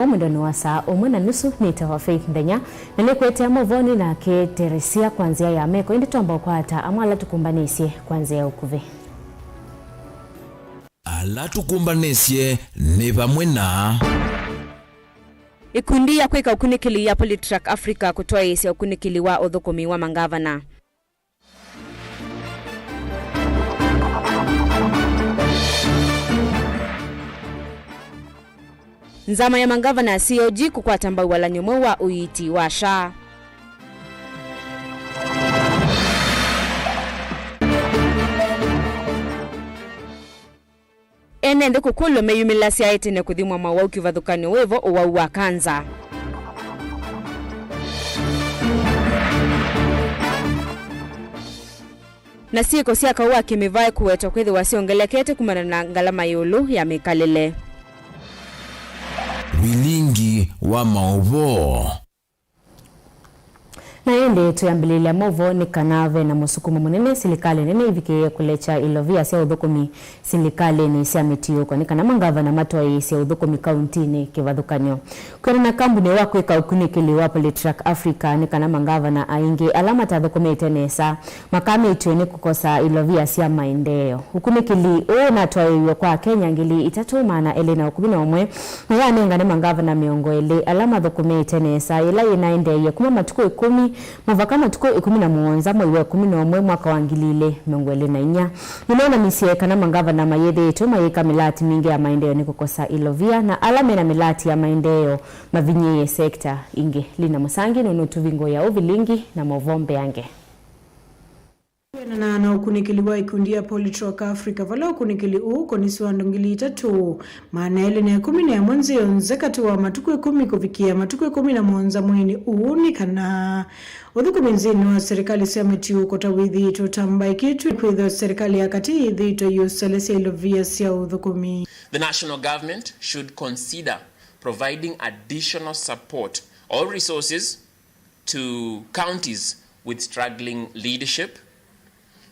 Omudoni wa saa umwe na nusu nitawa Faith Ndenya na nikuetea movoni na ke Teresia kwanzia ya meko indi tuamba ukwata amwala tukumbanisye kwanzia ukuve. Ala tukumbanisye ni pamwe na ikundi ya kweka ukunikili ya Polytrack Africa kutoa isi ya ukunikili wa uthukumi wa mangavana. Nzama ya mangavana COG kukwata mbau wala nyumwe wa uiti wa SHA. Enende kukulo meyumilasi ya etene kuthimwa mawa ukivathukanyo wevo uwa kanza. Na sieko siaka uwa kimivai kuweto kwethi wasiongelekete kumana na ngalama yulu ya mikalile. Wilingi wa maovo. Na ende tuyambililia movo ni kanave na musukumo munene silikali nene ivike kulecha ilovia siya udhukumi silikali ni siya mitiyo kwa nika na mangava na matoi siya udhukumi kauntini kivadhukanyo. Kwa na kambu ni wako ika ukunikili wa Polytrack Africa nika na mangava na aingi alama tadhukumi itenesa makami itueni kukosa ilovia siya maendeo. Ukunikili na tuwa kwa Kenya ngili itatuma na elena ukumina umwe na nenga na mangava na miongo ele alama dhukumi itenesa ila inaende ya kuma matuko 10 mavakama tuko 11 mwezi wa 11 mwaka wa ngilile mongwele na inya ninaona misieka na mangava na mayede yetu mayeka milati mingi ya maendeleo ni kukosa ilovia na alame na milati ya maendeleo mavinye sekta inge lina musangi nunutuvingo ya uvilingi na movombe yange na ukunikili wa ikundi ya Polytrack Africa vala ukunikili uko nisiwa ndongili itatu maana ele na 10 ya mwanzi yonzekatu wa matuku 10 kufikia matuku 11 mwini uunikana udhukumi nzini wa serikali siameti uko tawithi tutambai kitu kwitho serikali ya kati idhito yuselesi ilovia siya udhukumi. The national government should consider providing additional support or resources to counties with struggling leadership.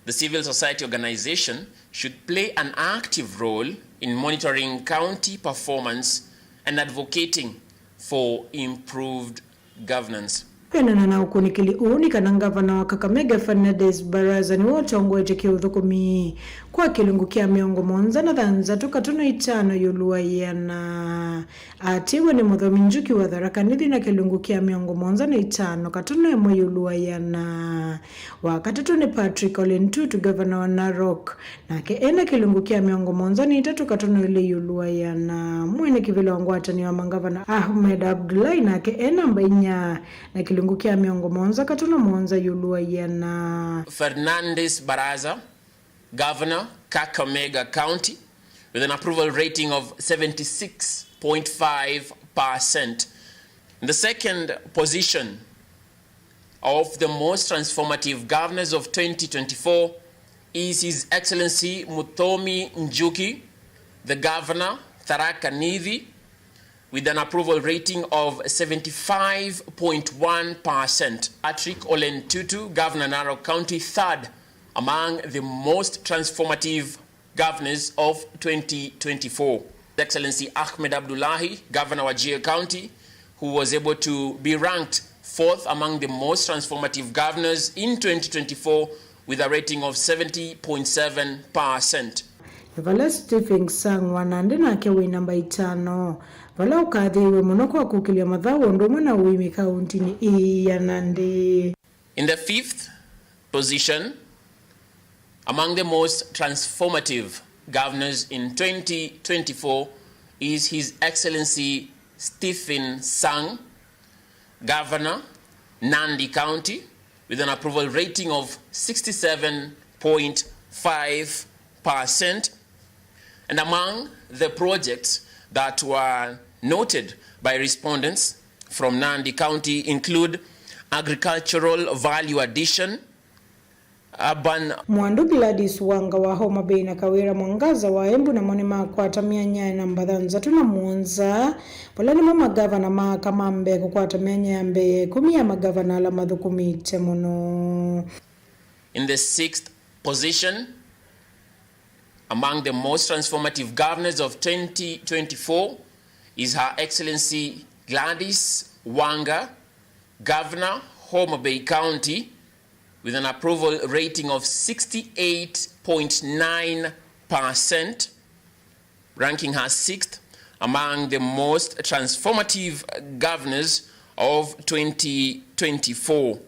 The civil society organization should play an active role in monitoring county performance and advocating for improved governance. Penana na ukunikili unika na gavana wa Kakamega Fernandez Baraza ni wote ongwete kia udhukumi kwa kilungu kia miongo monza na dhanza toka tono itano yuluwa yana atiwa ni mudhomi njuki wa Tharaka Nithi na kilungu kia miongo monza na itano katono emo yuluwa yana wakatatu ni Patrick Ole Ntutu gavana wa Narok na ke ena kilungu kia miongo monza ni itatu katono ile yuluwa yana mwene kivile wangwata ni wa mangavana Ahmed Abdullahi na ke ena mbainya na kilungu kia miongo monza katono monza yuluwa yana Fernandez Baraza, Governor, Kakamega County, with an approval rating of 76.5%. The second position of the most transformative governors of 2024 is His Excellency Muthomi Njuki, the Governor, Tharaka Nithi, with an approval rating of 75.1%. Patrick Ole Ntutu, Governor Narok County, third among the most transformative governors of 2024. His Excellency Ahmed Abdullahi, Governor of Wajir County, who was able to be ranked fourth among the most transformative governors in 2024 with a rating of 70.7%. Vala Stephen Sang wanande na kewe namba 5. Vala ukadhiwe monoko wa kukilia madhawo ndomo na uimi kauntini iya nande. In the fifth position, among the most transformative governors in 2024 is His Excellency Stephen Sang, Governor, Nandi County, with an approval rating of 67.5%. And among the projects that were noted by respondents from Nandi County include agricultural value addition, urban Mwandu Gladys Wanga wa Homa Bay na Kawira Mwangaza wa Embu na monema kwa tamia nyaya na mbadhanza tuna muonza polani mama gavana makamambe kukwata nyaya mbe 10 ya magavana ala madhukumi temono. In the sixth position, among the most transformative governors of 2024 is Her Excellency Gladys Wanga, Governor, Homa Bay County, with an approval rating of 68.9%, ranking her 6th among the most transformative governors of 2024.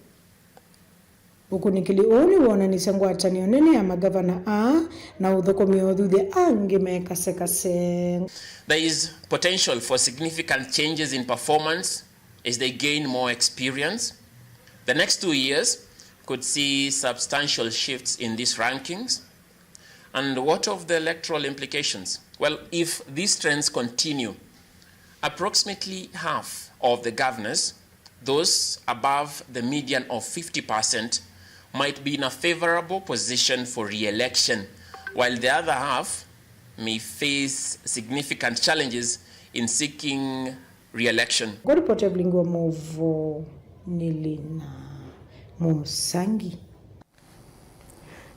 Ukunikili uni wona nisangwatani onene ya magavana na uthokomi othuthia angi mekase. There is potential for significant changes in performance as they gain more experience. The next 2 years could see substantial shifts in these rankings. And what of the electoral implications? Well, if these trends continue, approximately half of the governors, those above the median of 50%, might be in a favorable position for re-election, while the other half may face significant challenges in seeking re-election. Goripoteblingo movo nilina Musangi.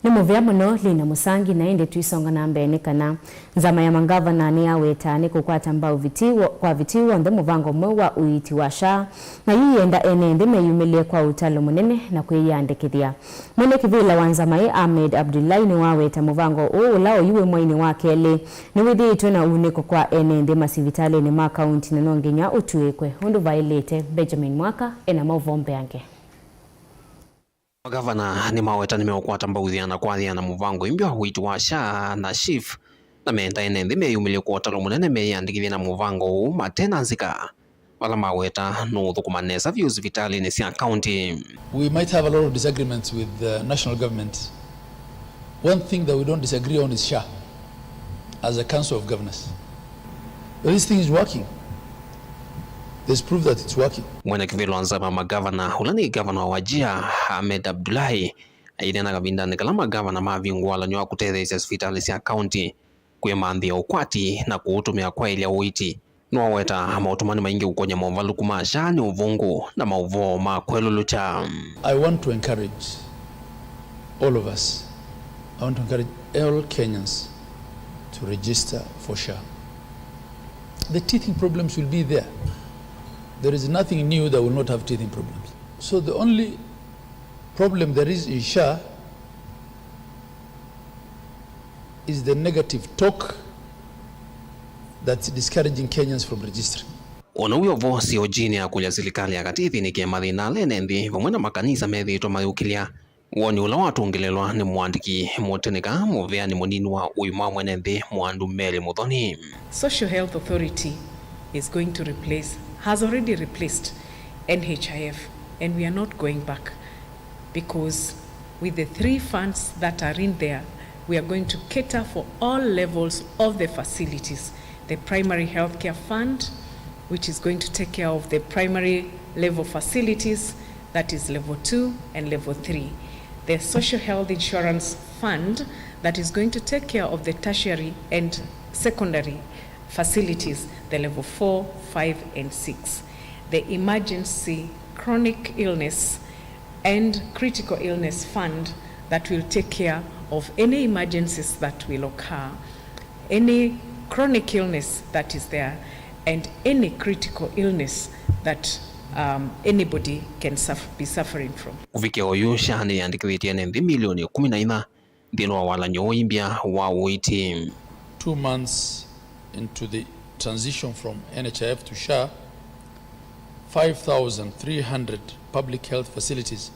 Ni muvya muno Lina Musangi na ende tuisonga na mbene kana nzama ya mangavana ni aweta ni kukwata mbao kwa vitiwa nde muvango mwa uiti wa SHA na yiyenda ende meyumilie kwa utalo munene na kuyiyandikithia. Mwene kivila wanzamai Ahmed Abdullahi ni waweta muvango ulao yuwe mwaini wakele ni withiitwe na uniko kwa ende masivitale ni makaunti na nonginya utuekwe. Hundu vailete Benjamin Mwaka ena mauvombe yange. Gavana ni maweta nimeokwata mbauthiana kwathiana muvango imbyo huitu wa SHA na SHIF na menda enende meyumilie kwa utalo munene meyandikithia na muvango matena nzika wala maweta no thukumanesa views vitali ni sia county. We might have a lot of disagreements with the national government. One thing that we don't disagree on is SHA as a council of governors. But this thing is working. There's proof that it's working. Mwene kivilo anzama magavana hulani gavana wa Wajir Ahmed Abdullahi aidena kavinda ni kalama gavana mavingwala nywa kutetheisya hospitali sia county kuyemanthia ukwati na kuutumia kwa ilia uiti nwaweta mautumani maingi ukonya mauvalu kuma SHA ni uvungu na mauvo makwelulucha. I want to encourage all of us. I want to encourage all Kenyans to register for SHA. The teething problems will be there. There is nothing new that will not have teething problems. So the only problem there is in SHA is the negative talk that's discouraging Kenyans from registering. Ona uyo vosi ojini ya kuja serikali ya katithi ni kia mathina lenendi vamwena makanisa methitwa mayukilia woni ula watungelelwa ni mwandiki mutenika muvea ni munini wa uima mwenendi mwandu Mary Muthoni. Social Health Authority is going to has already replaced NHIF, and we are not going back because with the 3 funds that are in there, we are going to cater for all levels of the facilities. The primary healthcare fund, which is going to take care of the primary level facilities, that is level 2 and level 3. The social health insurance fund, that is going to take care of the tertiary and secondary facilities, the level 4, 5, and 6. The emergency chronic illness and critical illness fund that will take care of any emergencies that will occur, any chronic illness that is there, and any critical illness that anybody can be suffering from. Kufikia oyu SHA ni andikithia nendi milioni 14 dhino wala nyoimbia wa uiti. 2 months into the transition from NHIF to SHA, 5,300 public health facilities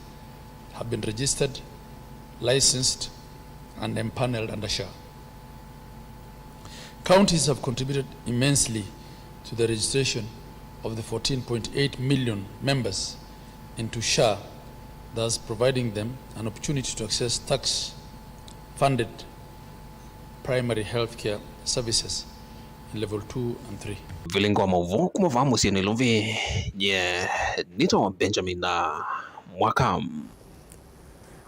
have been registered, licensed, and empaneled under SHA. Counties have contributed immensely to the registration of the 14.8 million members into SHA, thus providing them an opportunity to access tax-funded primary healthcare services in level 2 and 3. Vilingo mauvo kumafahamu siya niluvi nito Benjamin na Mwaka.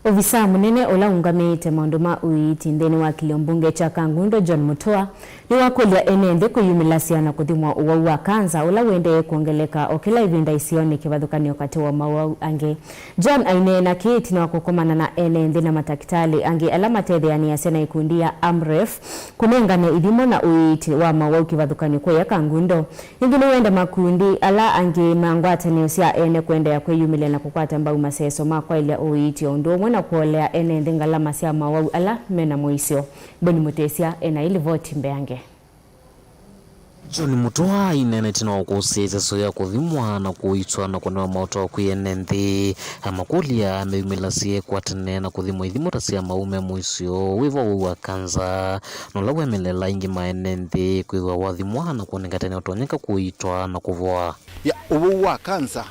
Ofisa munene ola ungamite maunduma uiti ndeni wa kiliombunge cha Kangundo John Mutua ni wakulia enende kuyumilasia na kuthimwa uwau wa kanza ola wende kuongeleka okila ivinda isioni kivadhukani wakati wa mawau ange. John aine na kiti na wakukomana na enende na matakitali ange alama tetheani ya sena ikundia Amref kunengane idhimo na uiti wa mawau kivadhukani kwa ya Kangundo. Ingine wenda makundi ala ange mangwata ni usia ene kuenda ya kuyumile na kukwata mbau maseso makwa ilia uiti ondo na kuolea enende ngalama sia mawau ala mena moisio. Boni Mutesia ena ili voti mbeange. John Mutua inene tina wakuseza soya kuthimwa na kuitwa na kunewa mauto kuyenende amakulia meumilasie kwa tene na kuthimwa idhimo tasia maume moisio wiva uwa kanza nolawe melela ingi maenende kuiwa wathimwa na kuonengatene utonyeka kuitwa na kuvua ya uwa kanza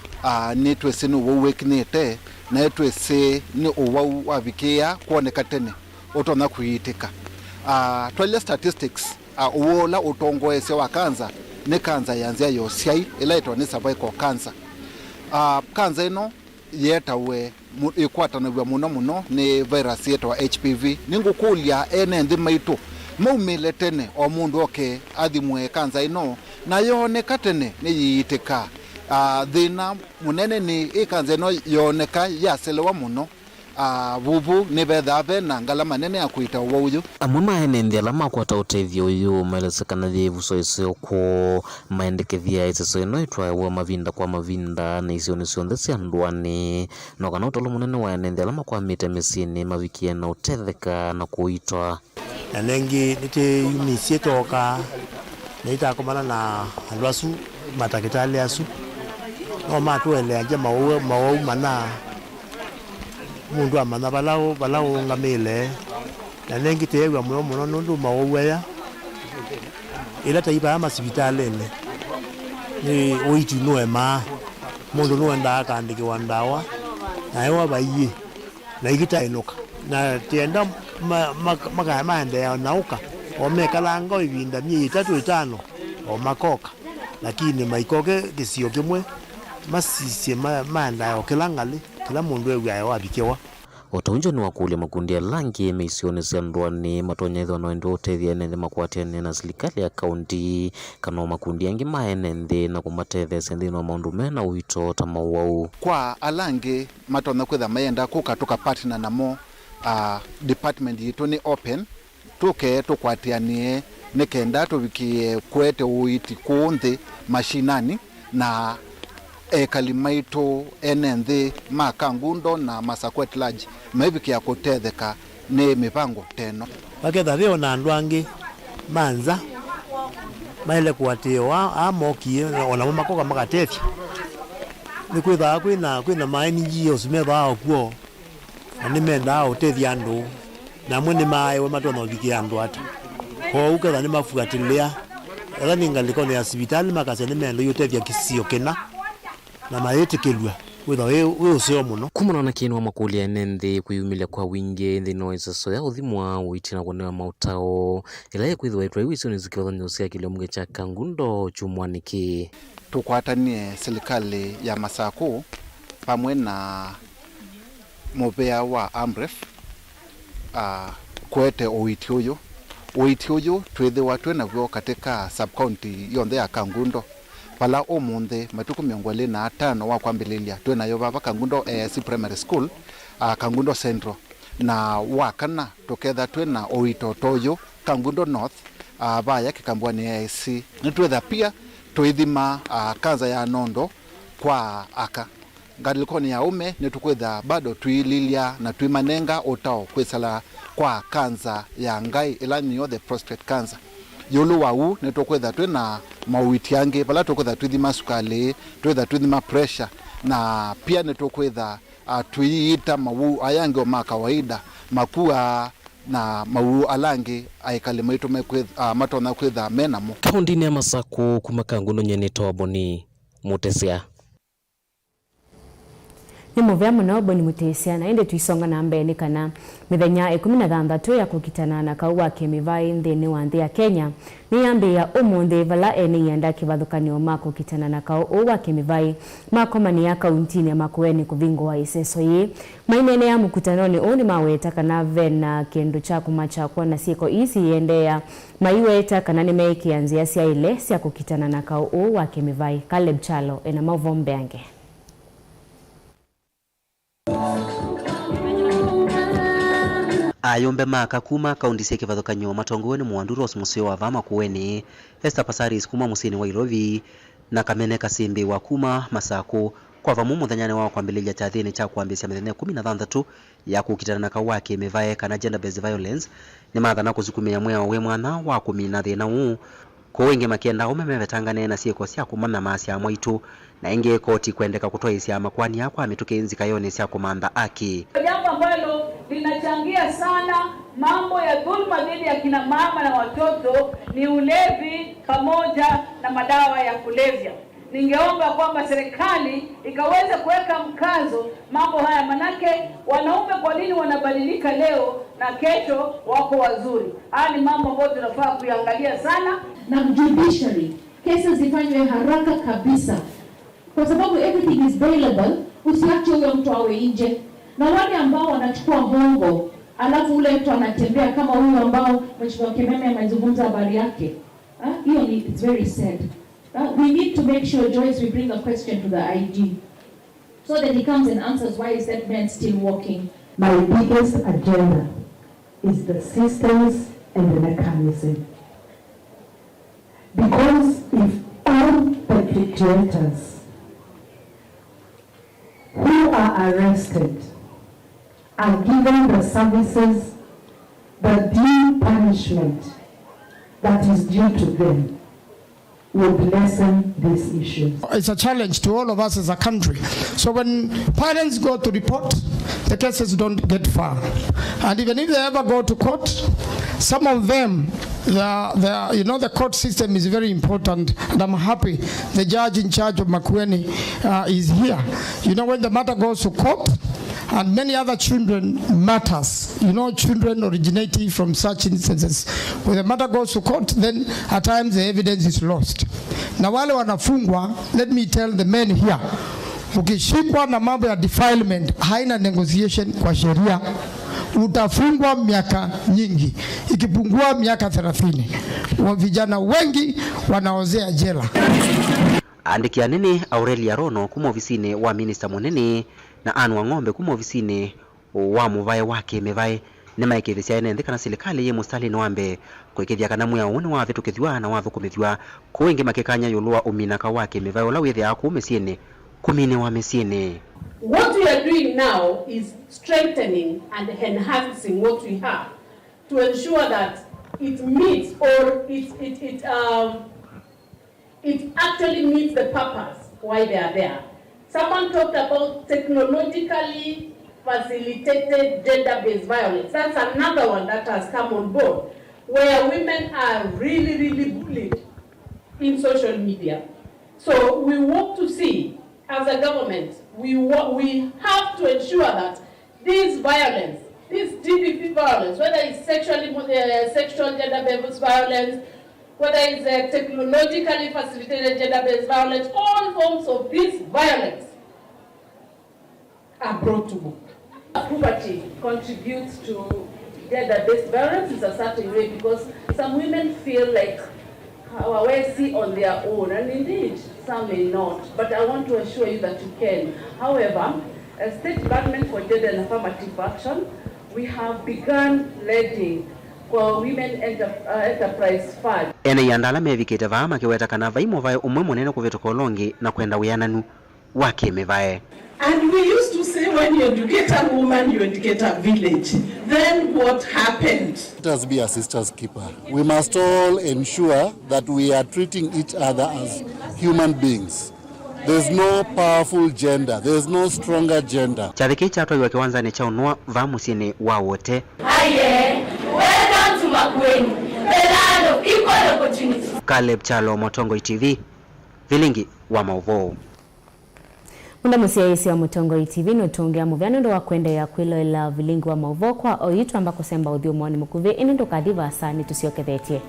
netwe sinu uwa kinete na etwe se ni uwa wavikia kuonekatene utona kuitika twale statistics uwola utongoese wa kanza ne kanza yanzia yosiai ila itwa ni cervical cancer kanza ino yetawe ikwatana muno ni virus yetwa HPV ningukulia ene ndi maitu maumile tene o mundu oke athimwe kanza ino na yoneka tene ni yiitika thina munene ni ikanza ino yoneka yaselewa muno vuvu ni bethabe na ngalama nene ya kuita uyu amwe maenende alama kwata utethio uyu maelesekana thivuso isio ko maendekethia iseso ino itwa wa mavinda kwa mavinda na isio cionthe cia ndwani no kana utolo munene wa enende alama kwa mite misini mavikie na utetheka na kuitwa na nengi nite yunisie toka na itakomana na alwasu matakitali asu no matuele anje mawau mana mundu amana balao ngamile na nengi tewa muno nundu mawaya ila taiba ama sibitalene ni oiti noema mundu nuenda akandiki wandawa na ewa bayi na igita inoka na tienda maende ya nauka omekalanga ibinda 3-5 o makoka lakini maikoke kisio kimwe masisi maenda okilangali kila mundu ewe wabikewa Otaunjo ni wakulia makundi ya langi meisioni sia ndwani matonyetho na endo utethia enende makwatiane na serikali ya kaunti kana makundi yangi maenende na kumatethia sendi no maundu mena uito ta mawau kwa alangi matona kwetha mayenda kukatuka partner namo department yitu ni open tuke tukwatianie nikenda tuvikie kwete uiti kuunthi mashinani na kalimaito enende Kangundo na Masakwet Lodge mavikia kutetheka ni mipango teno waketha vio na ndwangi manza maile kuatiwa amokie ona makoka makatefya ni kwitha kwina maini jio sumetha okuo na nimenda utethia andu na mwini mae we matona uvikia andu ata kwa uketha ni mafuatilia ela ningaliko ni hospitali makase nimenda yutethia kisio kina na mayetekelwa witha we usio muno kumana na kinwa makulia enende kuyumilia kwa wingi ndino iseso ya uthimwa uitina kunewa mautao ila ye kwithwa itwa iwisio nizikiwa nyosia kiliombunge cha Kangundo chumwaniki tukwatanie serikali ya Masaku pamwe na mubea wa Amref kwete uiti uyu twithiwa twinavyo katika sub-county yonthe ya Kangundo pala umunthe matuku 25 wa kwambililia twenayo vava Kangundo AIC Primary School Kangundo Central na wakana tuketha twena uito toyo Kangundo North vaya kikambwa ni AIC nitwetha pia tuithima kanza ya nondo kwa aka ngalikoni ya ume nitukwetha bado tuililia na tuimanenga utao kwisala kwa kanza ya ngai ila niyo the prostate cancer yulu wau nitukwetha twena mauiti yangi pala tukwetha twithima sukali twetha twithima pressure na pia nitukwetha tuiita mau ayangi ma kawaida makua na mau alangi aikale maitu matona kwetha menamo kaundini ya Masaku kuma Kangundo nyene toa Boni Mutesia ni muvya muno Boni Mutesia na ende tuisonga na mbele kana mithenya 16 ya kukitana na kauwa kemivai nthini wa nthi ya Kenya ni yambi ya umuthi vala eni yenda kivathukanio mako kitana na kauwa kemivai makomani ya kauntini ya Makueni kuvingwa iseso yi mainene ya mukutanoni oni maweta kana vena kendo cha kumacha kuona sieko isi yendea maiweta kana nimeki anzia sia ile sia kukitana na kauwa kemivai. Caleb Chalo ena mavombe ange. Ayombe maka kuma kaundi cia kivathukanio matongoni Mwanduru Osmusio wa vama Makueni, Esther Pasaris kuma musini wa Irovi na Kamene Kasimbi wa kuma Masako kwa vamu muthanyane wao kwambililia chathini cha kuambisia mithenya 16 ya kukitana na kauwa kemivai kana gender based violence ni mathana kusukumia mwea we mwana wa kumina thina uu ko wengi makienda umemevetangane na sieko cia kumana masia mwaitu na inge koti kuendeka kutoa isia makwani yakwa mitukenzi kayone cia kumanda aki. Jambo ambalo linachangia sana mambo ya dhulma dhidi ya kina mama na watoto ni ulevi pamoja na madawa ya kulevya. Ningeomba kwamba serikali ikaweza kuweka mkazo mambo haya, manake wanaume kwa nini wanabadilika leo na kesho wako wazuri. Haya ni mambo ambayo tunafaa kuangalia sana, na judiciary cases zifanywe haraka kabisa kwa sababu everything is bailable. Usiache huyo mtu awe nje, na wale ambao wanachukua hongo alafu ule mtu anatembea kama huyo ambao Mheshimiwa Kimeme amezungumza habari yake, hiyo ni it's very sad. We need to make sure, Joyce, we bring a question to the IG so that he comes and answers why is that man still walking. My biggest agenda is the systems and the mechanism. Because if all perpetrators who are arrested are given the services, the due punishment that is due to them, would lessen this issue. It's a challenge to all of us as a country. So when parents go to report, the cases don't get far. And even if they ever go to court, some of them, the court system is very important. And I'm happy the judge in charge of Makueni is here. You know, when the matter goes to court, and many other children matters, children originating from such instances. When the matter goes to court, then at times the evidence is lost. Na wale wanafungwa, let me tell the men here, ukishikwa na mambo ya defilement, haina negotiation kwa sheria, utafungwa miaka nyingi, ikipungua miaka 30. Vijana wengi wanaozea jela. Andikia nini Aurelia Rono kuma ofisini wa Minister Munene na Anwa Ng'ombe kuma ofisini wa muvae wake mevae nema ikithisia ene kana serikali ye mustali nwambe kwikithia kana mwa une wa vitu kithwa na wathu kumithwa kuingi makekanya yulua uminaka wake mevae ola wethe aku mesiene kumine wa mesiene. What we are doing now is strengthening and enhancing what we have to ensure that it meets or it actually meets the purpose why they are there. Someone talked about technologically facilitated gender-based violence. That's another one that has come on board, where women are really, really bullied in social media. So we want to see, as a government, we have to ensure that this violence, this GBV violence, whether it's sexual gender-based violence, whether it's technologically facilitated gender-based violence, all forms of this violence are brought to book. Puberty contributes to gender-based violence in a certain way because some women feel like hawawezi on their own, and indeed some may not, but I want to assure you that you can. However, as State Department for Gender and Affirmative Action, we have begun leading for Women Enterprise Fund. Ene yandala mevikite vama kiweta kana vaimo vae umwe munene kuvitoka longi na kwenda uyananu wake mevae. And we used to say when you educate a woman, you educate a village. Then what happened? Let us be a sister's keeper. We must all ensure that we are treating each other as human beings. There's no powerful gender. There's no stronger gender. Chaviki chato iwa kiwanza ni chaunua vamusini wa wote. Aye, welcome to Makueni, the land of equal opportunity. Caleb Chalo, Motongo TV, Vilingi wa Mauvoo. Munda musiaisi wa Mutongo TV nutungia muvyano ndo wa kwenda ya kwilo ila vilingu wa mauvokwa oyitu ambako semba udhiu mwani mukuve inendo kadiva asani tusiokethetie.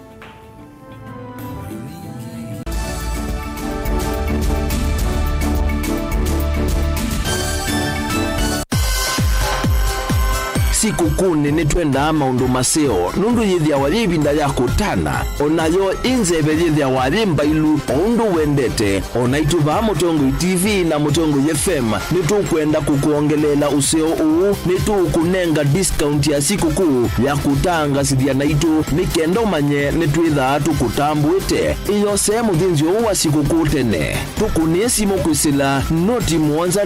Sikukuu nene twenda maundu maseo nundu yithia waribinda ya kutana onayo inzebe yithia warimba ilu undu wendete onaitu ba Mutongo TV na Mutongo FM nitukwenda kukuongelela useo uu nitukunenga discount ya sikukuu ya kutanga sidia naitu nikendo manye nitwitha tukutambuite iyo sehemu thinzi wa sikukuu tene tukunesi mokwisila noti muonza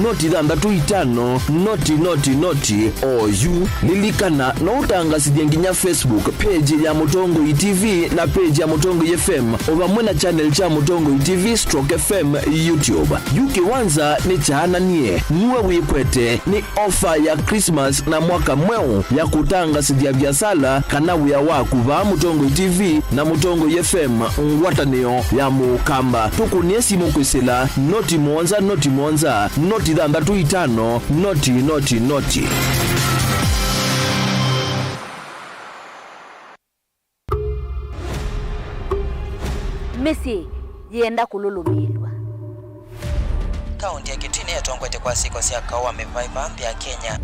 noti thandatu itano noti oyu lilikana no utangasidia nginya Facebook page ya Mutongo TV na page ya Mutongo FM ovamwe na channel cha Mutongo TV /FM YouTube. Yuki wanza ni chana nie niwe wikwete ni offer ya Christmas na mwaka mweu ya kutanga sidia biasala kana wia waku va Mutongo TV na Mutongo FM ngwatanio ya mukamba tukuniesi mukwisila noti muonza noti thandatu itano noti. Mesi yenda kululumilwa. Kaunti ya Kitini yatongwete kwa siku sia kawa mevaiva mpya Kenya.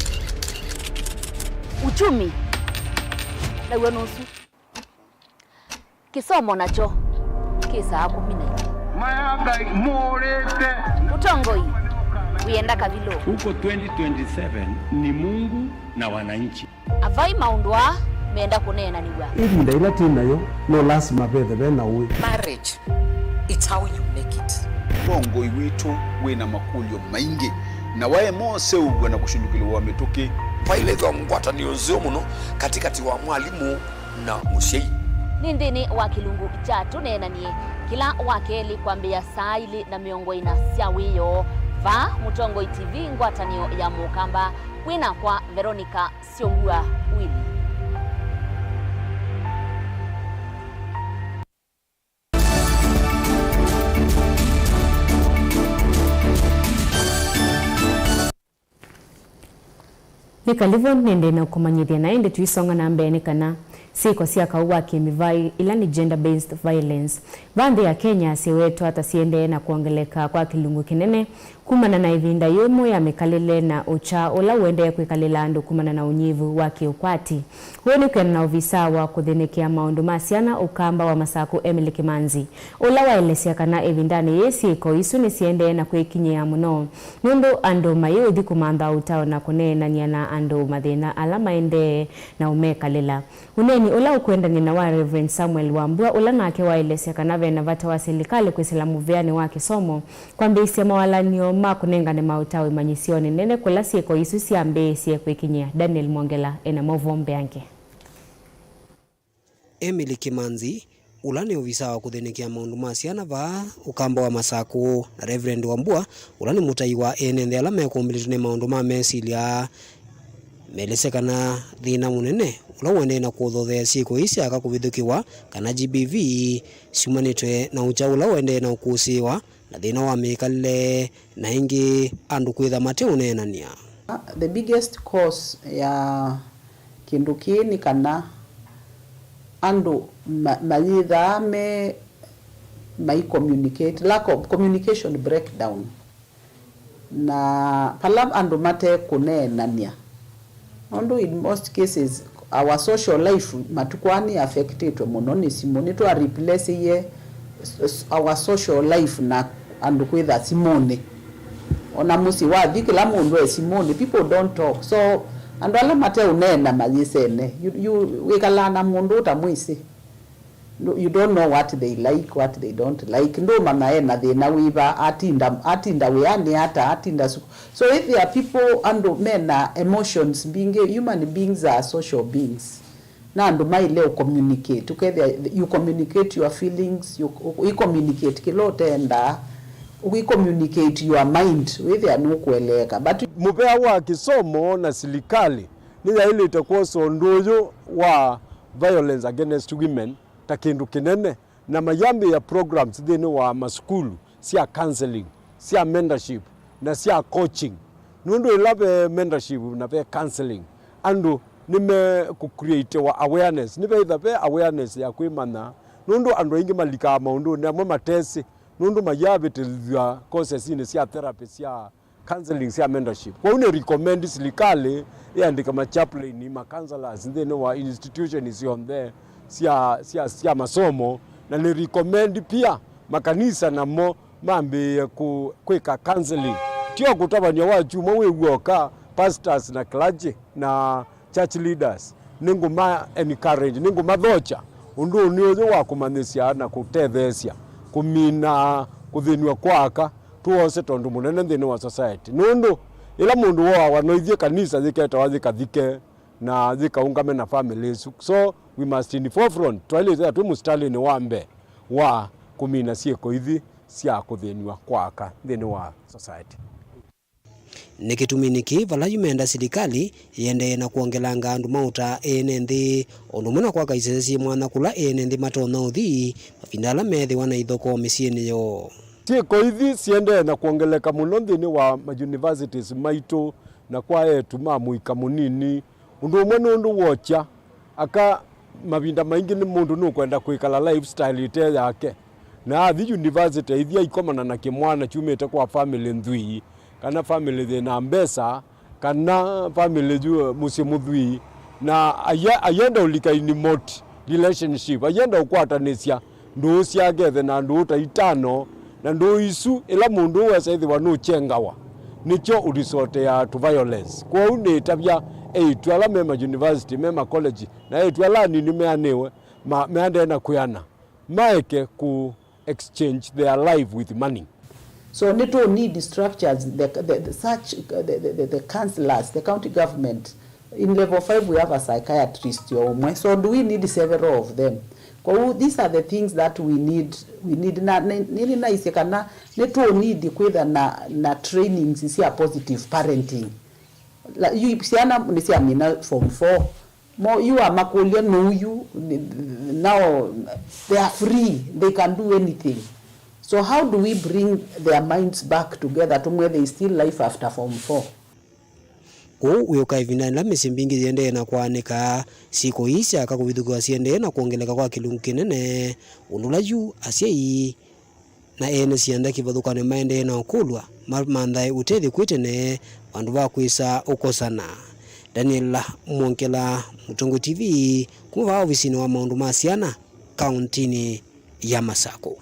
Uchumi na uanusu kisomo nacho kisa 10 mayanga morete Mutongo uyenda kavilo huko 2027 ni Mungu na wananchi avai maundwa meenda kunena niwa hivi ndaila tinayo no lazima bethe na uwe marriage it's how you make it bongo iwitu wena makulyo maingi na wae mose ugwa na kushindukilo wa metoke faile za ngwata ni ozio muno katikati wa mwalimu na mushei nindini wa kilungu chatu nena nie kila wakeli kwambia saili na miongo ina siawiyo va Mutongo TV ngwatanio ya mukamba wina kwa Veronica Siongua Willy. Nikalivo nende na kumanyithia na ende tuisonga na mbene kana siko sia kauwa kimivai ila ni gender based violence vande ya Kenya siwetu hata siende na kuongeleka kwa kilungu kinene kumana na ivinda yomo ya mekalele na ucha ola uende kwikalela andu kumana na unyivu wa kiukwati huoni kwa na uvisa wa kuthenekea maundu masiana ukamba wa Masaku Emily Kimanzi ola waelesia kana ivindani yesi iko isu ni siende na kwekinyea muno nundu andu mayuthi kumanda utao na kunena niana andu mathina alama ende na umekalela uneni ola ukwenda nina wa Reverend Samuel Wambua ola nake waelesia kana vena vata wa serikali kwisilamu vyani wa kisomo kwamba isi mawalanio makunenga ne mautawi manyisioni nene kula sieko isu siambe sieko ikinyia Daniel Mwongela ena movombe yanke Emily Kimanzi ulani uvisa wa kuthenikia maundu masiana va ukamba wa Masaku na Reverend Wambua ulani mutai wa enende alama ya kumbilitune maundu ma mesilia melesekana thina munene ula wende na kuthothea siku isi akakuvithukiwa kana GBV siumanitwe na ucha ula wende na ukusiwa na thina wa mikalile na ingi andu kwitha mate unenania. The biggest cause ya kindu kini kana andu mayitha may communicate, lack of communication breakdown na pala andu mate kunenania andu in most cases our social life matukwani affected muno ni simoni to replace ye our social life na andu kwitha simone ona musi wa thikila mundu e simone people don't talk so andu ala mate unena mayisene you wikalana mundu utamwisi you don't know what they like what they don't like ndo mama ena thina wiva atinda weani hata atinda so if there are people and men emotions being human beings are social beings na ando maile communicate together you communicate your feelings you communicate kilote enda we communicate your mind with ya nukueleka but mupea wa kisomo na serikali ni ile itakuwa sondojo wa violence against women takindu kinene na mayambi ya programs thini wa maskulu sia counseling sia mentorship na sia coaching nundu ilabe mentorship na be counseling andu nime ku create wa awareness nibe ithabe awareness ya kwimana nundu andu ingi malika maundu na mo matesi nundu mayabetelwa courses ine sia therapy sia counseling sia mentorship kwa une recommend serikali iandika ma chaplain ma counselors ndene wa institution is on there sia masomo na ni recommend pia makanisa na mo mambe kweka counseling tio kutabania waju mwe woka pastors na clergy na church leaders ningu ma encourage ningu madhocha undu niozo wa kumanesia na kutethesia kumina kuthinwa kwaka tuose tondu munene thini wa society nundu ila mundu wa wanoithie kanisa ziketa wazikathike na zikaungame na families so we must in the forefront twale tu mustali ni wambe wa kumina sieko ithi sia kuthinwa kwaka thini wa society Nikitumini vala yumenda serikali yende na kuongelanga andu mauta ene nthi ondu muna kwa kaisesi mwana kula ene nthi matona uthi mafindala methi wana ithoko misieni yo sieko ithi siende na kuongeleka muno nthini wa universities maitu na kwa etu mamuika munini undu umwe nundu wocha aka mavinda maingi ni mundu nukwenda kuikala lifestyle ite yake na athi university ithia ikomana na kimwana chumete kwa family nthui kana family thina mbesa kana family ju musimuthui na ayenda ulikaini mot relationship ayenda ukwatanisia ndu ciagethe na ndu taitano na ndu isu ila mundu wese ithi wanu chengawa nicho urisote ya to violence kwa une tabia twala mema university mema college na twala nini meanewe meande na kuyana maeke ku exchange their life with money. So NATO need structures, the councillors, the county government. In level 5 we have a psychiatrist. So do we need several of them? These are the things that we need. Nili na isekana NATO need kwenda na trainings isia positive parenting. You siana nisia mina form 4. More you are makulia no you now they are free. They can do anything. So how do we bring their minds back together to where there is still life after Form 4? Uyoka ivina la misimbingi ziende na kuanika siku hisi akakubithuka siende na kuongeleka kwa kilungu kinene undulaju asiai na ene sienda kivathukane maende na okulwa mandai utethi kwitene wandu ba kwisa ukosana. Daniela Mwonkela, Mutongo TV, kuma ofisini wa maundu ma ciana kauntini ya Masako.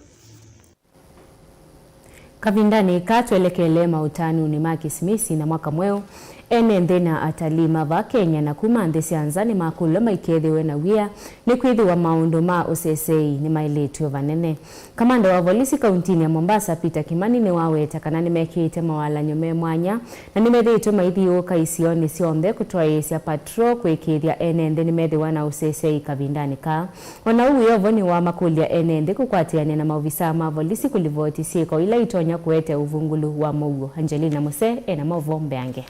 Kavindani katwelekele mautani unima kisimisi na mwaka mweo ene nthina atalima va Kenya na kuma nthi cianzani makula maikethiwe na wia ni kwithiwa maundu ma usesei ni mailetwe vanene. Kamanda wa polisi kauntini ya Mombasa Peter Kimani ni waweta kana ni mekite mawala nyume mwanya na ni methitwe maithiuka isioni cionthe kutwaisya patrol kwikithia ene nthi ni methiwa na usesei kavindani ka ona uyo voni wa makulia ene nthi kukwatiania na maofisa ma polisi kulivoti sieko ila itonya kuete uvungulu wa mugo. Angelina Muse ena mavombe ange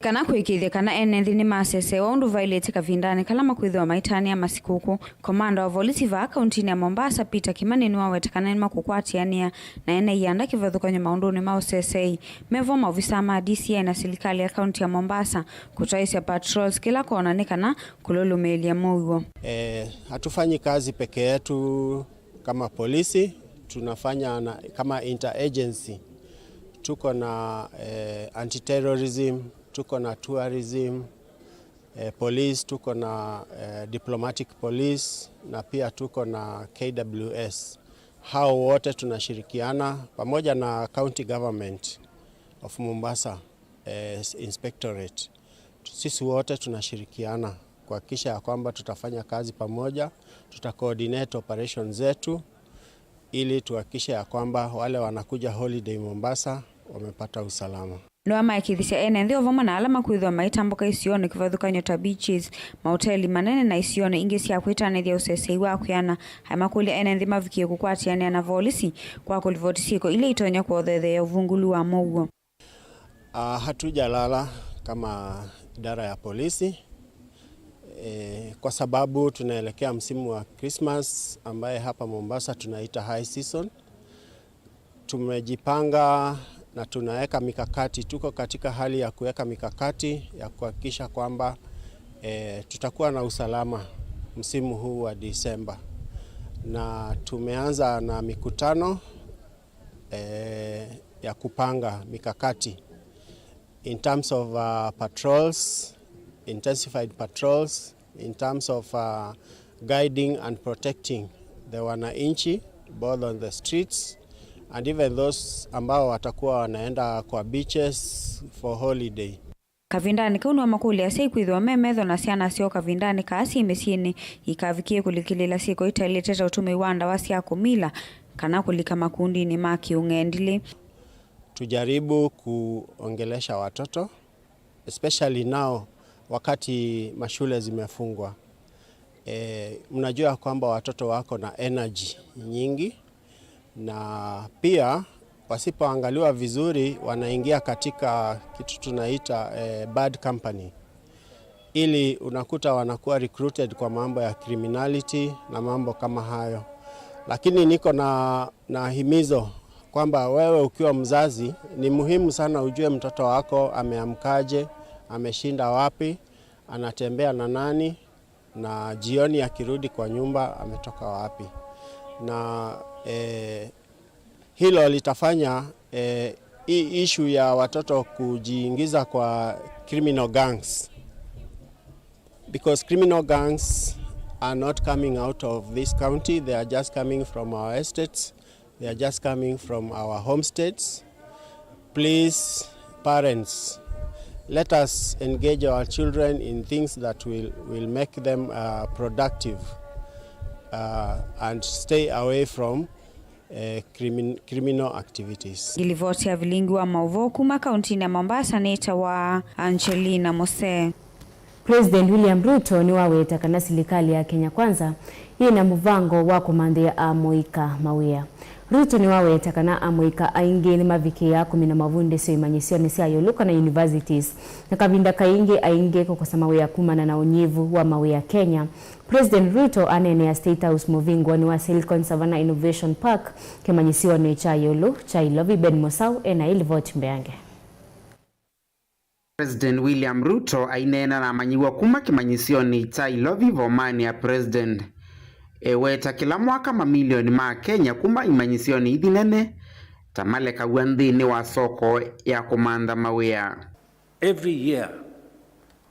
kana kwikithia kana ene nthi ni masese wa undu violate kavindani kala makwithwa maitani ya masikuku. Komanda wa polisi va kauntini ya Mombasa Peter Kimani ni wawetekana ni makukwatiania na ene yanda kivathukanyo maunduni ma usesei mevo maofisa ma DCI na serikali ya kaunti ya Mombasa kutaisya patrols kila kona ni kana kululumelia muiwo. Hatufanyi kazi peke yetu kama polisi, tunafanya kama interagency. Tuko na anti-terrorism, tuko na tourism police, tuko na diplomatic police na pia tuko na KWS. Hao wote tunashirikiana pamoja na county government of Mombasa inspectorate. Sisi wote tunashirikiana kuhakikisha ya kwamba tutafanya kazi pamoja, tutacoordinate operations zetu ili tuhakikishe ya kwamba wale wanakuja holiday Mombasa wamepata usalama. Noa maikithisya ene nthi ovamwe na alama kwithwa maitambuka isione kivathukanyo ta beaches, mahoteli manene na isione ingi cia kwitanithia usesei wa kuyana haimakulia ene nthi mavikie kukwatiania na polisi kwa kulivoti sieko ile itonya kuothethea uvungulu wa muguo. Hatujalala kama idara ya polisi kwa sababu tunaelekea msimu wa Christmas ambaye hapa Mombasa tunaita high season. tumejipanga na tunaweka mikakati. Tuko katika hali ya kuweka mikakati ya kuhakikisha kwamba tutakuwa na usalama msimu huu wa Disemba, na tumeanza na mikutano ya kupanga mikakati in terms of patrols, intensified patrols, in terms of guiding and protecting the wananchi both on the streets and even those ambao watakuwa wanaenda kwa beaches for holiday. Kavindani kaunwa makuli asikwithwa memetho na ciana cio kavindani kaasi miciini ikavikie kulikilila siko italeteta utume wanda wa cia kumila kana kulika makundi ni makiung'endili. Tujaribu kuongelesha watoto especially now wakati mashule zimefungwa. Mnajua kwamba watoto wako na energy nyingi, na pia wasipoangaliwa vizuri wanaingia katika kitu tunaita bad company, ili unakuta wanakuwa recruited kwa mambo ya criminality na mambo kama hayo. Lakini niko na himizo kwamba wewe ukiwa mzazi ni muhimu sana ujue mtoto wako ameamkaje, ameshinda wapi, anatembea na nani, na jioni akirudi kwa nyumba ametoka wapi. Na hilo litafanya hii issue ya watoto kujiingiza kwa criminal gangs, because criminal gangs are not coming out of this county, they are just coming from our estates, they are just coming from our homesteads. Please, parents, let us engage our children in things that will make them productive and stay away from criminal activities. Ilivoti ya vilingi wa mauvo kuma kauntini ya Mombasa neta wa Angelina Mose. President William Ruto ni waweta kana serikali ya Kenya Kwanza ina muvango wa kumandhia amoika mawia. Ruto ni waweta kana amoika aingi ni maviki ya kumina mavunde sio imanyisioni siya yoluka na universities. Na kavinda kaingi aingi kukosa mawia kumana na unyivu wa mawia Kenya. President Ruto anene ya State House Movingo ni wa Silicon Savannah Innovation Park kimanyisioni cha yolu cha Ilovi Ben Mosau ena ilivoti mbeange. President William Ruto ainena na manyiwa kuma kimanyisioni cha Ilovi vomani ya President weta kila mwaka mamilioni ma Kenya kuma imanyisioni idhinene tamale kawandhini wa soko ya kumanda mawea. Every year,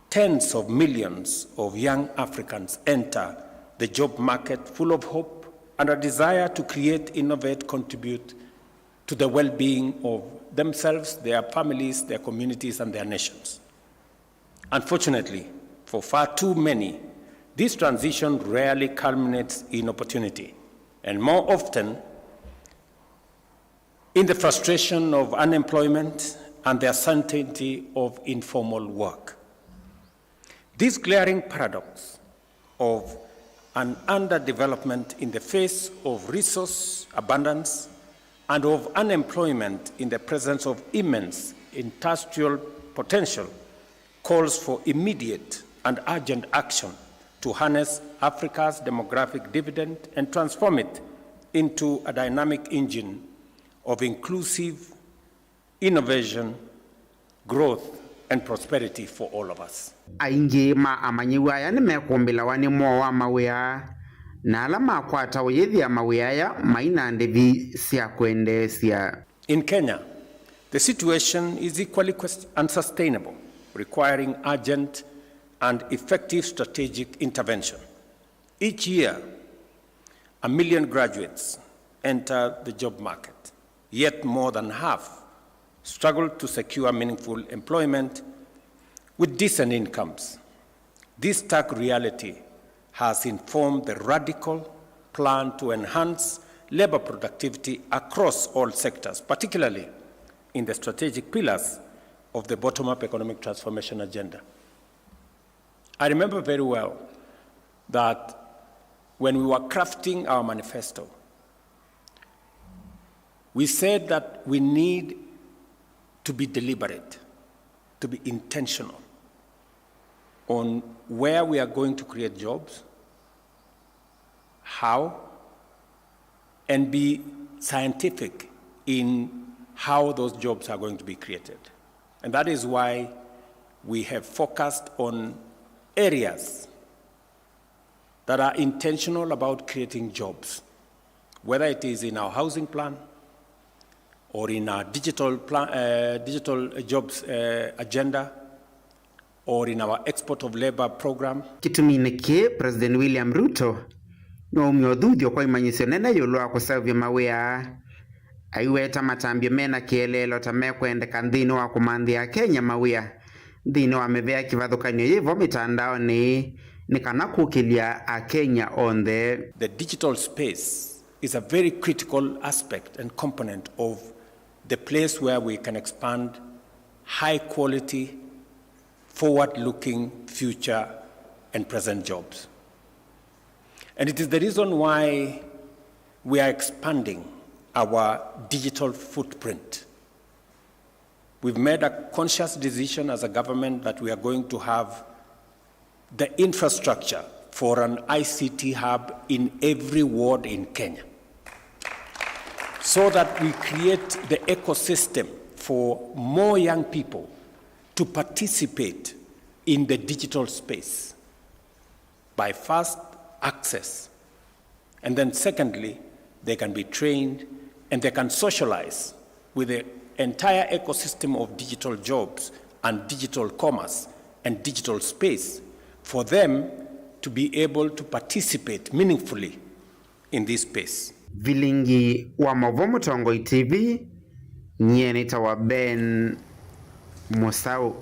tens of millions of young Africans enter the job market full of hope and a desire to create, innovate, contribute to the well-being of themselves, their families, their communities, and their nations. Unfortunately, for far too many, this transition rarely culminates in opportunity, and more often in the frustration of unemployment and the uncertainty of informal work. This glaring paradox of an underdevelopment in the face of resource abundance and of unemployment in the presence of immense industrial potential calls for immediate and urgent action to harness Africa's demographic dividend and transform it into a dynamic engine of inclusive innovation, growth, and prosperity for all of us. Aingi ma amanyiwa ya nimekumbila wani mwa mawea na alama kwa tawiyethi ya mawea ya maina ndevi siya kwende siya. In Kenya, the situation is equally unsustainable, requiring urgent and effective strategic intervention. Each year, 1 million graduates enter the job market, yet more than half struggle to secure meaningful employment with decent incomes. This stark reality has informed the radical plan to enhance labor productivity across all sectors, particularly in the strategic pillars of the bottom-up economic transformation agenda. I remember very well that when we were crafting our manifesto, we said that we need to be deliberate, to be intentional on where we are going to create jobs, how, and be scientific in how those jobs are going to be created. And that is why we have focused on areas that are intentional about creating jobs, whether it is in our housing plan or in our digital jobs agenda or in our export of labor program. Kitumine ki President William Ruto no umyothuthio kwa imanyisio nene yulwa kusavya mawea aiweta matambio mena kielelo tamekwendeka nthini wa kumanthia Kenya mawea nthini wa mivea kivathukanio yivo mitandao ni kana kukilia a Kenya on the digital space is a very critical aspect and component of the place where we can expand high quality, forward-looking future and present jobs. And it is the reason why we are expanding our digital footprint. We've made a conscious decision as a government that we are going to have the infrastructure for an ICT hub in every ward in Kenya, so that we create the ecosystem for more young people to participate in the digital space by first access, and then secondly, they can be trained and they can socialize with the entire ecosystem of digital jobs and digital commerce and digital space for them to be able to participate meaningfully in this space. Vilingi wa Movomo Tongoi TV, nyeni tawa Ben Musau.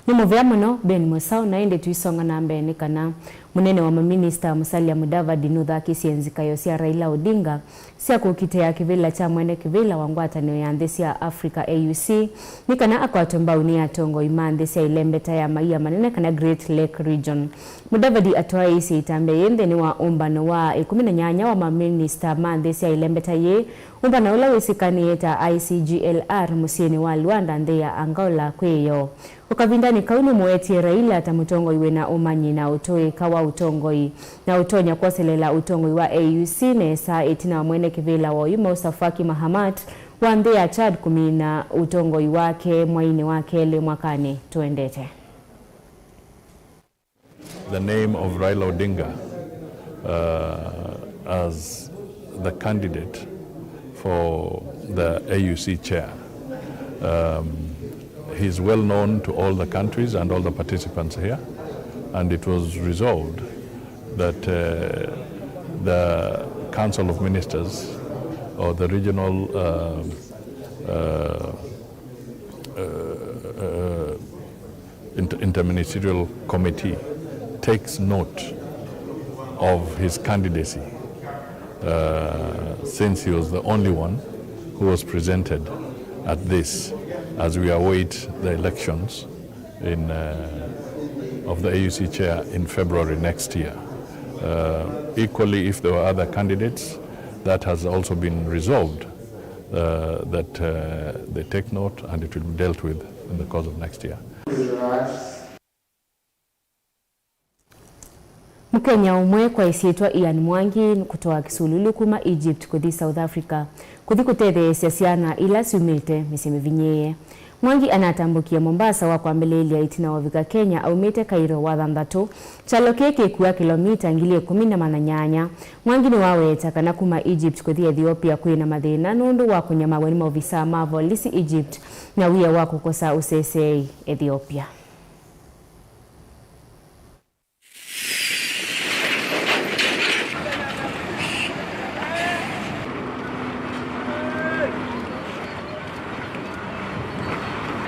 Ni movea muno Ben Musau na ende tuisonga na mbeni kana munene wa maminista Musalia Mudavadi nutha kisienzika yo cia Raila Odinga cia kukitea kivila cha mwene kivila wangwatanio ya nthi cia Africa AUC ni kana akwatwa ni atongo imande cia ilembeta ya maia manene kana Great Lake Region. Mudavadi atwa isi itambe yende ni wa umbano wa 18 wa maminista mande cia ilembeta ye umbano ula wisikani ta ICGLR musieni wa Luanda nthi ya Angola kweyo. Ukavindani kauni muetie Raila tamutongo iwe na umanyi na utoe kawa utongoi na utonya kwaselela utongoi wa AUC nesa etina mwene kivila wa Yuma Safaki Mahamat wa nthi ya Chad kumina utongoi wake mwaini wake le mwakani tuendete. The name of Raila Odinga as the candidate for the AUC chair. He's well known to all the countries and all the participants here, and it was resolved that the Council of Ministers or the regional interministerial committee takes note of his candidacy since he was the only one who was presented at this as we await the elections of the AUC chair in February next year. Equally, if there were other candidates, that has also been resolved that they take note and it will be dealt with in the course of next year. Mkenya umwe kwa isietwa Ian Mwangi kutoa Kisululu kuma Egypt kuthi South Africa kuthi kuthethe siasiana ila siumite misemi vinyeye. Mwangi anatambukia Mombasa wa kwambelelia itina wavika Kenya aumite Cairo wa Thantatu chalo keke kuwa kilomita 1018. Mwangi ni waweta kana kuma Egypt kuthi Ethiopia kwina mathina nundu wa kunyamagwa ni maofisa ma polisi Egypt na wia wa kukosa usese Ethiopia.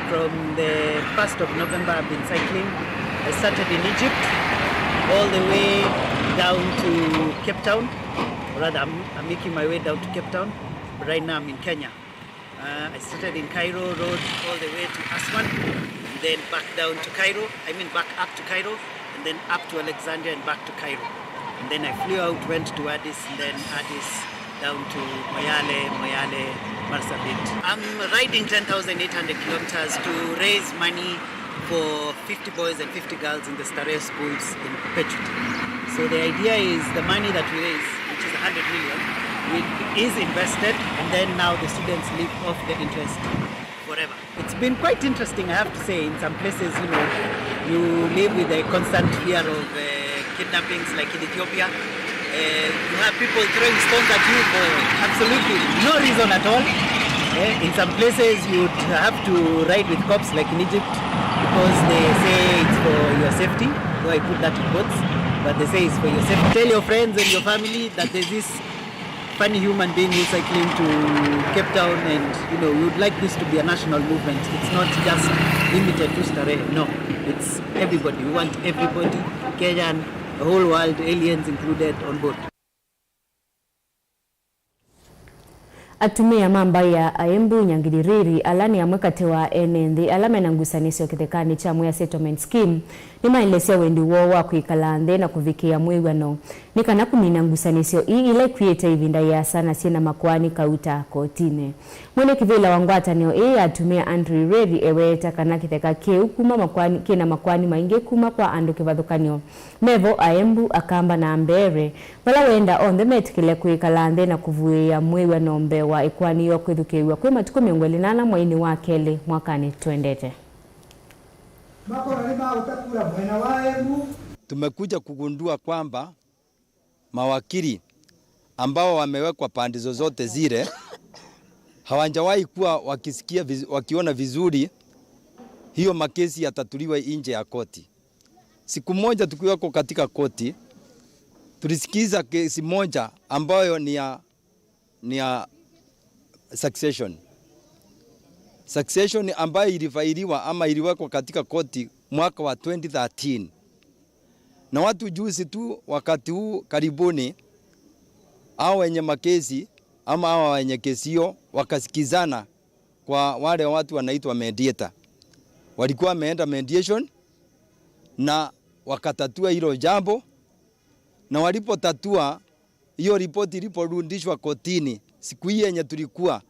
From the 1st of November, I've been cycling. I started in Egypt, all the way down to Cape Town. Or rather, I'm making my way down to Cape Town. But right now, I'm in Kenya. I started in Cairo, rode all the way to Aswan, then back down to Cairo. Back up to Cairo, and then up to Alexandria and back to Cairo. And then I flew out, went to Addis, and then Addis down to Moyale, Marsabit. I'm riding 10,800 kilometers to raise money for 50 boys and 50 girls in the Starehe schools in Perpetuity. So the idea is the money that we raise, which is 100 million, is invested and and then now the students live off the interest forever. It's been quite interesting, I have to say. In some places, you live with a constant fear of kidnappings, like in Ethiopia. You have people throwing stones at you for absolutely no reason at all. In some places, you'd have to ride with cops, like in Egypt, because they say it's for your safety. Though I put that in quotes, but they say it's for your safety. Tell your friends and your family that there's this funny human being who's cycling to Cape Town, and we'd like this to be a national movement. It's not just limited to Starehe. No, it's everybody. We want everybody, Kenyan, the whole world, aliens included, on board. Atumia mamba ya Aembu Nyangiririri alani ya mwekate wa NND alame na ngusanisio kithekani cha Mwea Settlement Scheme ni maelesia wendi wowa kuikalande na kuvikia mwewano nikana kumina ngusanisio ile create ivinda ya sana siena makwani kauta kotine mwene kivila wangwata nio atumia Andrew Revi eweta kana kitheka keu kuma makwani kina makwani mainge kuma kwa andu kivadhukanio mevo Aembu akamba na ambere wala wenda on the metikile kuikalande na kuvuia mwewano mbe wa ikwani yo kwithukiwa kwi matuko 28 mwaini wa keli mwakani twendete. Tumekuja kugundua kwamba mawakili ambao wamewekwa pande zozote zile hawajawahi kuwa wakiona vizuri hiyo makesi yatatuliwa nje ya koti. Siku moja tukiwako katika koti tulisikiza kesi moja ambayo ni ya succession ambayo ilifailiwa ama iliwekwa katika koti mwaka wa 2013. Na watu juzi tu wakati huu karibuni hao wenye makesi ama hao wenye kesi hiyo wakasikizana kwa wale watu wanaitwa mediator. Walikuwa wameenda mediation na wakatatua hilo jambo, na walipotatua hiyo ripoti iliporudishwa kotini siku hii yenye tulikuwa,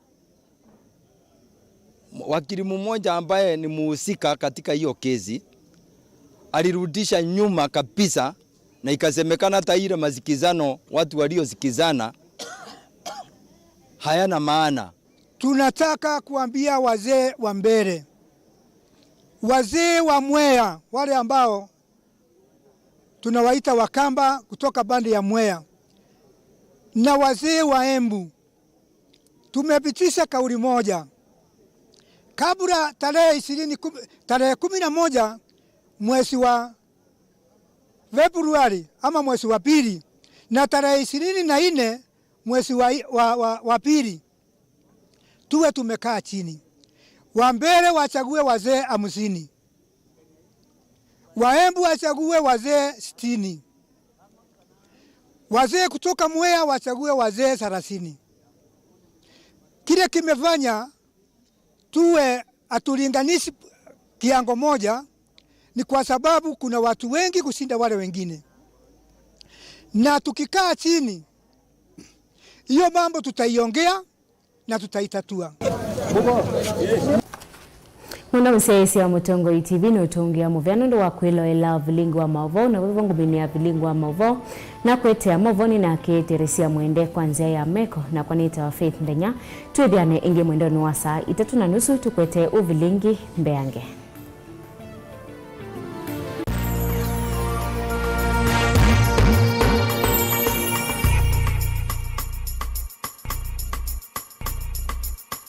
wakili mmoja ambaye ni muhusika katika hiyo kesi alirudisha nyuma kabisa, na ikasemekana hata ile mazikizano watu waliosikizana hayana maana. Tunataka kuambia wazee wa mbele, wazee wa Mwea, wale ambao tunawaita Wakamba kutoka bandi ya Mwea, na wazee wa Embu, tumepitisha kauli moja kabla tarehe 11 mwezi wa Februari ama mwezi wa pili, na tarehe 24 mwezi wa pili, tuwe tumekaa chini. Wa mbele wachague wazee 50, Waembu wachague wazee 60, wazee kutoka Mwea wachague wazee 30. Kile kimefanya tuwe atulinganishi kiango moja ni kwa sababu kuna watu wengi kushinda wale wengine, na tukikaa chini hiyo mambo tutaiongea na tutaitatua. Muna msesi wa Mutongo TV ni utungia muvyano ndo wakwilo ela vilingu wa mauvo na wivongu bini ya vilingu wa mauvo na kwete ya mauvo ni na kieteresia mwende kwanzia ya meko na kwa nita wa Faith Ndenya tuwe diane inge mwendo nuwasa 3:30 tukwete uvilingi mbeange.